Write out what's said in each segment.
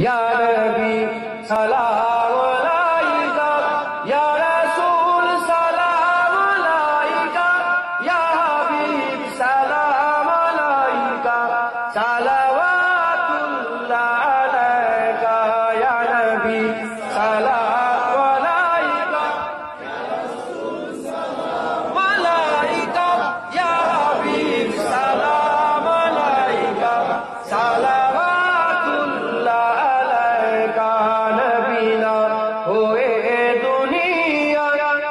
ইয়া নবী সালাম আলাইকা, ইয়া রাসূল সালাম আলাইকা, ইয়া হাবিব সালাম আলাইকা, সালাওয়াতুল্লাহ আলাইকা। ইয়া নবী সালাম আলাইকা, মালাইকা, ইয়া হাবিব সালাম আলাইকা, সালাওয়াতুল্লাহ আলাইকা। নবী না হয়ে দুনিয়া,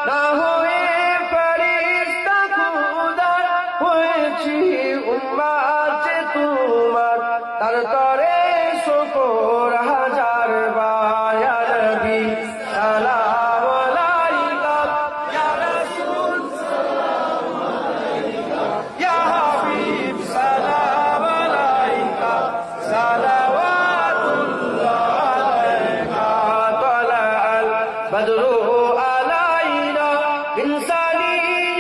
না হয়ে ফেরেশতা খুদা, হয়েছি উম্মত তোমার, তার তরে শুকর হাজার বার। ইয়া নবী সালাম আলাইকা, ইয়া রাসূল ইয়া হাবিব সালাম আলাইকা, সালাওয়াতুল্লাহ আলাইকা। طلع البدر علينا من ثنيات